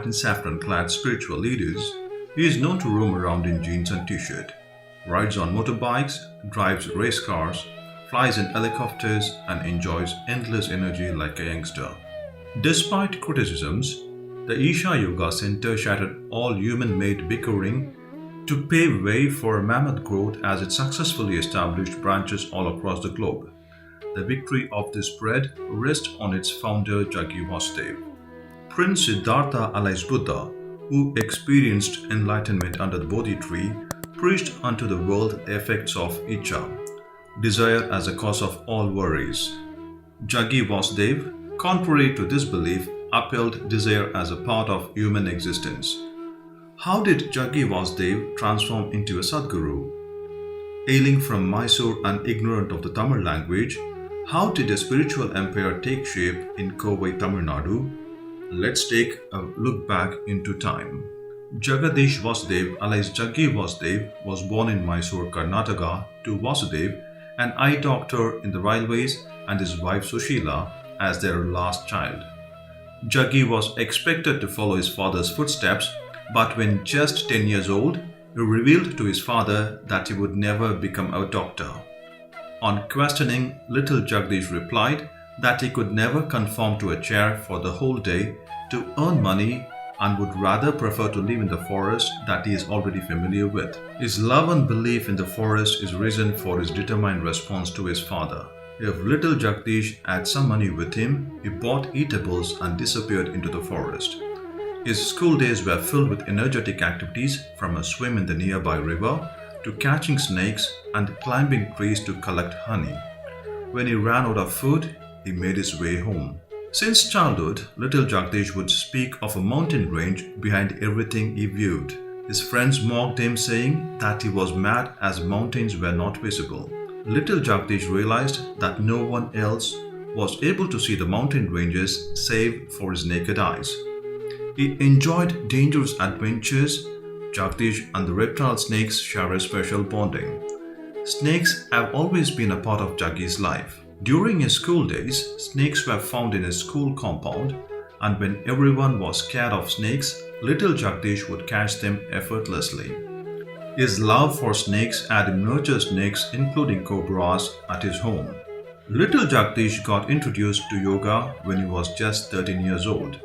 white and saffron-clad spiritual leaders, he is known to roam around in jeans and t-shirt, rides on motorbikes, drives race cars, flies in helicopters, and enjoys endless energy like a youngster. Despite criticisms, the Isha Yoga Center shattered all human-made bickering to pave way for mammoth growth as it successfully established branches all across the globe. The victory of this spread rests on its founder Jaggi Vasudev. Prince Siddhartha alias Buddha, who experienced enlightenment under the Bodhi tree, preached unto the world the effects of Icha, desire as a cause of all worries. Jaggi Vasudev, contrary to this belief, upheld desire as a part of human existence. How did Jaggi Vasudev transform into a Sadhguru? Hailing from Mysore and ignorant of the Tamil language, how did a spiritual empire take shape in Kovai, Tamilnadu? Let's take a look back into time. Jagadish Vasudev alias Jaggi Vasudev was born in Mysore, Karnataka to Vasudev, an eye doctor in the railways, and his wife Sushila as their last child. Jaggi was expected to follow his father's footsteps, but when just 10 years old, he revealed to his father that he would never become a doctor. On questioning, little Jagdish replied that he could never conform to a chair for the whole day to earn money and would rather prefer to live in the forest that he is already familiar with. His love and belief in the forest is reason for his determined response to his father. If little Jagdish had some money with him, he bought eatables and disappeared into the forest. His school days were filled with energetic activities, from a swim in the nearby river to catching snakes and climbing trees to collect honey. When he ran out of food, he made his way home. Since childhood, little Jagdish would speak of a mountain range behind everything he viewed. His friends mocked him, saying that he was mad as mountains were not visible. Little Jagdish realized that no one else was able to see the mountain ranges save for his naked eyes. He enjoyed dangerous adventures. Jagdish and the reptile snakes share a special bonding. Snakes have always been a part of Jaggi's life. During his school days, snakes were found in his school compound, and when everyone was scared of snakes, little Jagdish would catch them effortlessly. His love for snakes had him nurture snakes, including cobras, at his home. Little Jagdish got introduced to yoga when he was just 13 years old.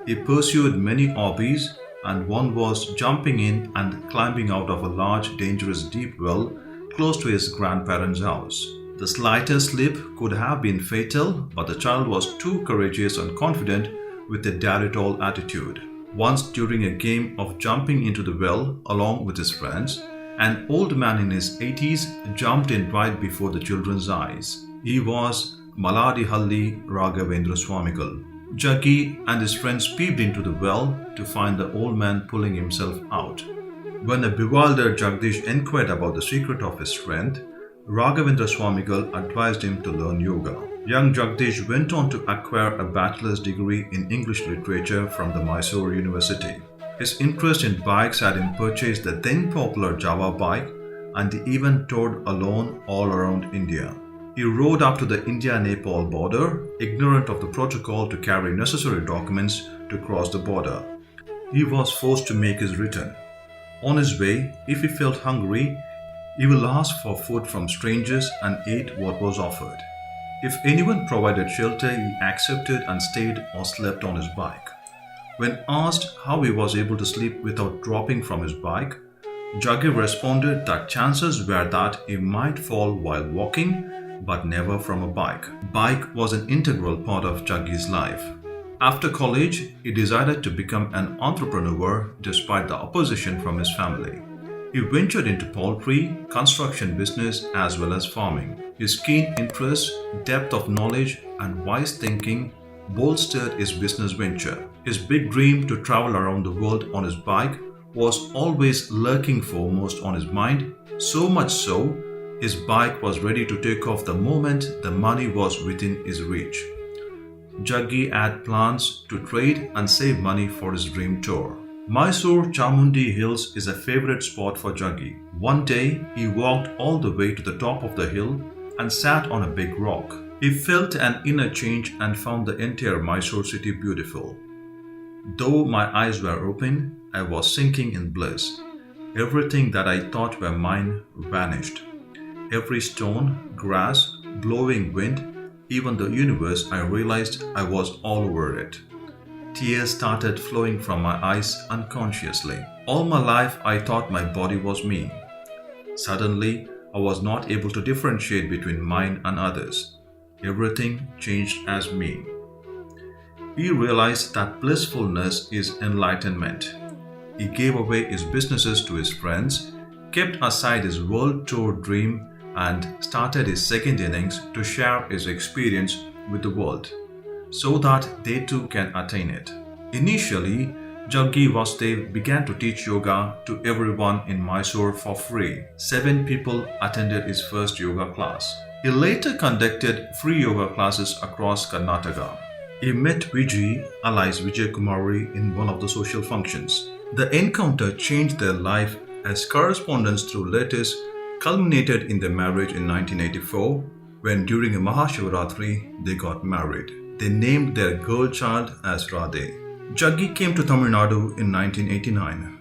He pursued many hobbies, and one was jumping in and climbing out of a large, dangerous deep well close to his grandparents' house. The slightest slip could have been fatal, but the child was too courageous and confident with a dare-it-all attitude. Once during a game of jumping into the well along with his friends, an old man in his 80s jumped in right before the children's eyes. He was Maladihalli Raghavendra Swamigal. Jaggi and his friends peeped into the well to find the old man pulling himself out. When a bewildered Jagdish inquired about the secret of his strength, Raghavendra Swamigal advised him to learn yoga. Young Jagdish went on to acquire a bachelor's degree in English literature from the Mysore University. His interest in bikes had him purchase the then popular Java bike, and he even toured alone all around India. He rode up to the India-Nepal border, ignorant of the protocol to carry necessary documents to cross the border. He was forced to make his return. On his way, if he felt hungry, he will ask for food from strangers and ate what was offered. If anyone provided shelter, he accepted and stayed or slept on his bike. When asked how he was able to sleep without dropping from his bike, Jaggi responded that chances were that he might fall while walking, but never from a bike. Bike was an integral part of Jaggi's life. After college, he decided to become an entrepreneur despite the opposition from his family. He ventured into poultry, construction business as well as farming. His keen interest, depth of knowledge and wise thinking bolstered his business venture. His big dream to travel around the world on his bike was always lurking foremost on his mind, so much so, his bike was ready to take off the moment the money was within his reach. Jaggi had plans to trade and save money for his dream tour. Mysore Chamundi Hills is a favorite spot for Jaggi. One day, he walked all the way to the top of the hill and sat on a big rock. He felt an inner change and found the entire Mysore city beautiful. Though my eyes were open, I was sinking in bliss. Everything that I thought were mine vanished. Every stone, grass, blowing wind, even the universe, I realized I was all over it. Tears started flowing from my eyes unconsciously. All my life, I thought my body was me. Suddenly, I was not able to differentiate between mine and others. Everything changed as me. He realized that blissfulness is enlightenment. He gave away his businesses to his friends, kept aside his world tour dream, and started his second innings to share his experience with the world so that they too can attain it. Initially, Jaggi Vasudev began to teach yoga to everyone in Mysore for free. 7 people attended his first yoga class. He later conducted free yoga classes across Karnataka. He met Vijay, alias Vijay Kumari, in one of the social functions. The encounter changed their life as correspondence through letters culminated in their marriage in 1984 when during a Mahashivratri they got married. They named their girl child as Radhe. Jaggi came to Tamilnadu in 1989.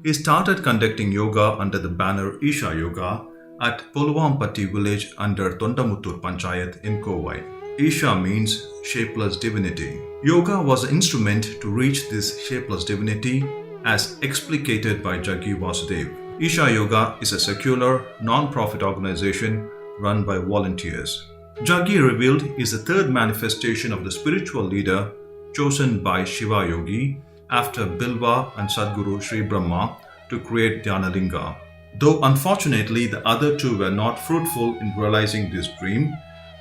He started conducting yoga under the banner Isha Yoga at Poluvampatti village under Tondamuttur Panchayat in Kovai. Isha means shapeless divinity. Yoga was the instrument to reach this shapeless divinity as explicated by Jaggi Vasudev. Isha Yoga is a secular, non-profit organization run by volunteers. Jaggi revealed is the third manifestation of the spiritual leader chosen by Shiva Yogi after Bilva and Sadhguru Sri Brahma to create Dhyanalinga. Though unfortunately the other two were not fruitful in realizing this dream,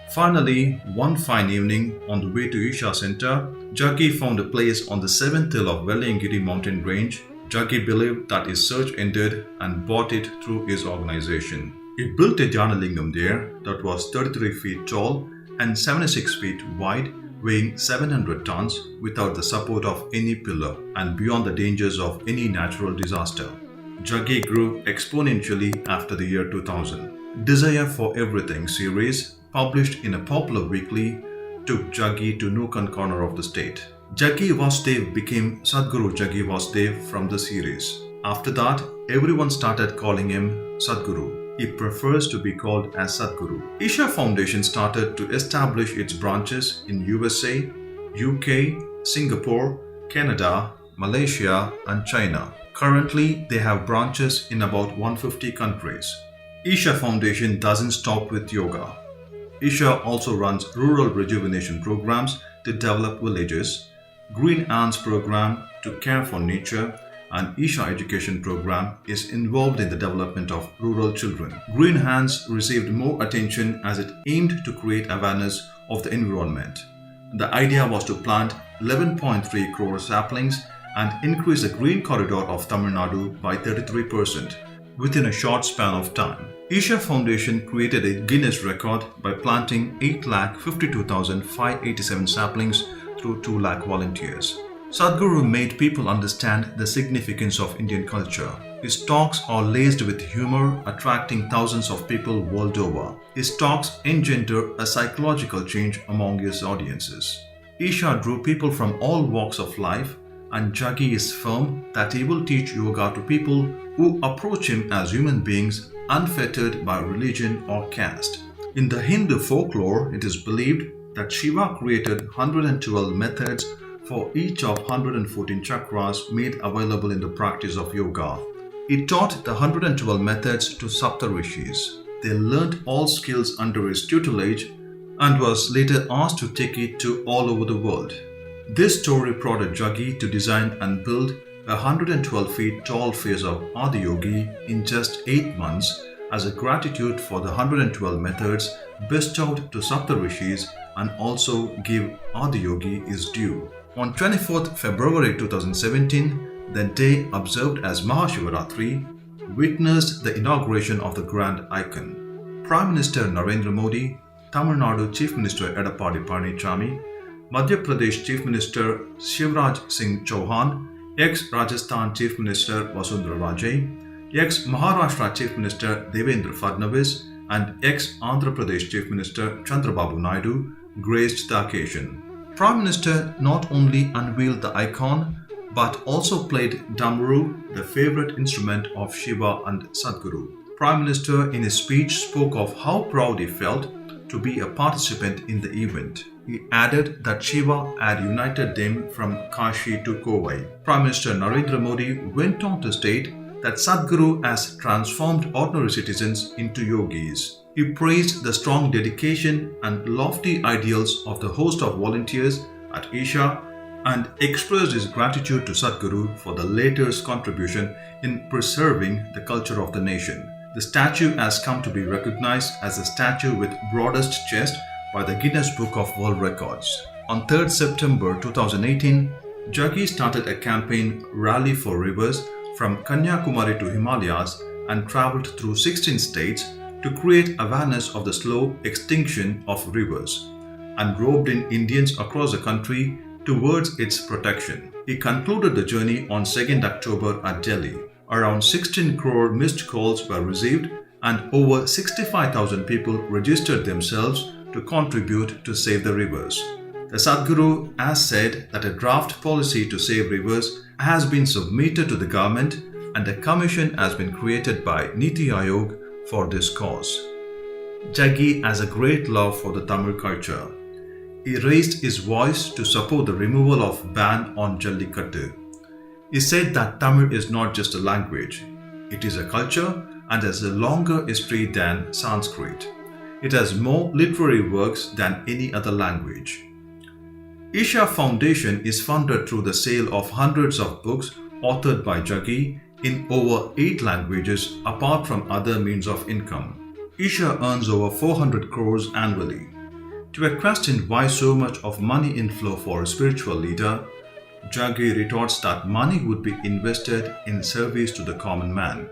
finally, one fine evening on the way to Isha Center, Jaggi found a place on the 7th hill of Velliyangiri mountain range. Jaggi believed that his search ended and bought it through his organization. He built a Dhyanalingam there that was 33 feet tall and 76 feet wide, weighing 700 tons without the support of any pillar and beyond the dangers of any natural disaster. Jaggi grew exponentially after the year 2000. Desire for Everything series, published in a popular weekly, took Jaggi to nook and corner of the state. Jaggi Vasudev became Sadhguru Jaggi Vasudev from the series. After that, everyone started calling him Sadhguru. He prefers to be called as Sadhguru. Isha Foundation started to establish its branches in USA, UK, Singapore, Canada, Malaysia, and China. Currently, they have branches in about 150 countries. Isha Foundation doesn't stop with yoga. Isha also runs rural rejuvenation programs to develop villages, Green Ants program to care for nature, and Isha Education program is involved in the development of rural children. Green Hands received more attention as it aimed to create awareness of the environment. The idea was to plant 11.3 crore saplings and increase the green corridor of Tamil Nadu by 33% within a short span of time. Isha Foundation created a Guinness record by planting 8,52,587 saplings through 2 lakh volunteers. Sadhguru made people understand the significance of Indian culture. His talks are laced with humor, attracting thousands of people world over. His talks engender a psychological change among his audiences. Isha drew people from all walks of life, and Jaggi is firm that he will teach yoga to people who approach him as human beings unfettered by religion or caste. In the Hindu folklore, it is believed that Shiva created 112 methods for each of 114 chakras made available in the practice of yoga. He taught the 112 methods to Saptarishis. They learnt all skills under his tutelage and was later asked to take it to all over the world. This story prodded Jaggi to design and build a 112 feet tall face of Adiyogi in just 8 months as a gratitude for the 112 methods bestowed to Saptarishis and also give Adiyogi his due. On 24th February 2017, the day observed as Mahashivaratri, witnessed the inauguration of the grand icon. Prime Minister Narendra Modi, Tamil Nadu Chief Minister Edappadi Palaniswamy, Madhya Pradesh Chief Minister Shivraj Singh Chauhan, ex-Rajasthan Chief Minister Vasundhara Raje, ex-Maharashtra Chief Minister Devendra Fadnavis, and ex-Andhra Pradesh Chief Minister Chandrababu Naidu graced the occasion. Prime Minister not only unveiled the icon but also played Damru, the favorite instrument of Shiva and Sadhguru. Prime Minister in his speech spoke of how proud he felt to be a participant in the event. He added that Shiva had united them from Kashi to Kovai. Prime Minister Narendra Modi went on to state that Sadhguru has transformed ordinary citizens into yogis. He praised the strong dedication and lofty ideals of the host of volunteers at Isha and expressed his gratitude to Sadhguru for the latter's contribution in preserving the culture of the nation. The statue has come to be recognized as the statue with broadest chest by the Guinness Book of World Records. On 3rd September 2018, Jaggi started a campaign Rally for Rivers from Kanyakumari to Himalayas and traveled through 16 states to create awareness of the slow extinction of rivers and roped in Indians across the country towards its protection. He concluded the journey on 2nd October at Delhi. Around 16 crore missed calls were received and over 65,000 people registered themselves to contribute to save the rivers. The Sadhguru has said that a draft policy to save rivers has been submitted to the government and a commission has been created by Niti Aayog for this cause. Jaggi has a great love for the Tamil culture. He raised his voice to support the removal of ban on Jallikattu. He said that Tamil is not just a language, it is a culture and has a longer history than Sanskrit. It has more literary works than any other language. Isha Foundation is funded through the sale of hundreds of books authored by Jaggi in over 8 languages apart from other means of income. Isha earns over 400 crores annually. To a question why so much of money inflow for a spiritual leader, Jaggi retorts that money would be invested in service to the common man.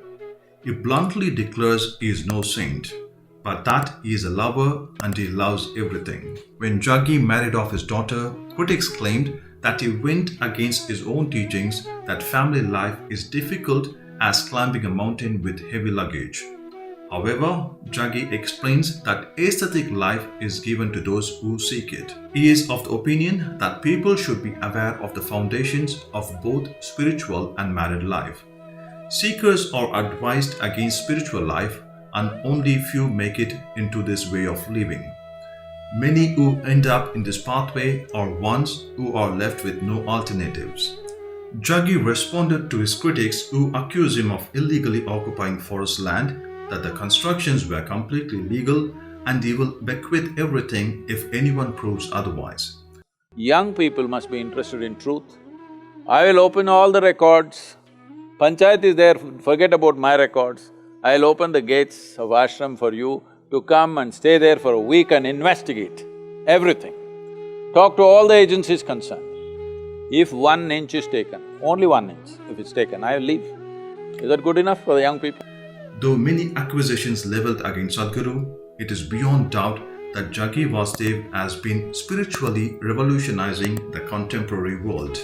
He bluntly declares he is no saint, but that he is a lover and he loves everything. When Jaggi married off his daughter, critics claimed that he went against his own teachings that family life is difficult as climbing a mountain with heavy luggage. However, Jaggi explains that aesthetic life is given to those who seek it. He is of the opinion that people should be aware of the foundations of both spiritual and married life. Seekers are advised against spiritual life and only few make it into this way of living. Many who end up in this pathway are ones who are left with no alternatives. Jaggi responded to his critics who accuse him of illegally occupying forest land that the constructions were completely legal and he will bequeath everything if anyone proves otherwise. Young people must be interested in truth. I will open all the records. Panchayat is there, forget about my records. I'll open the gates of ashram for you to come and stay there for a week and investigate everything. Talk to all the agencies concerned. If 1 inch is taken, only 1 inch, if it's taken, I'll leave. Is that good enough for the young people? Though many accusations leveled against Sadhguru, it is beyond doubt that Jaggi Vasudev has been spiritually revolutionizing the contemporary world.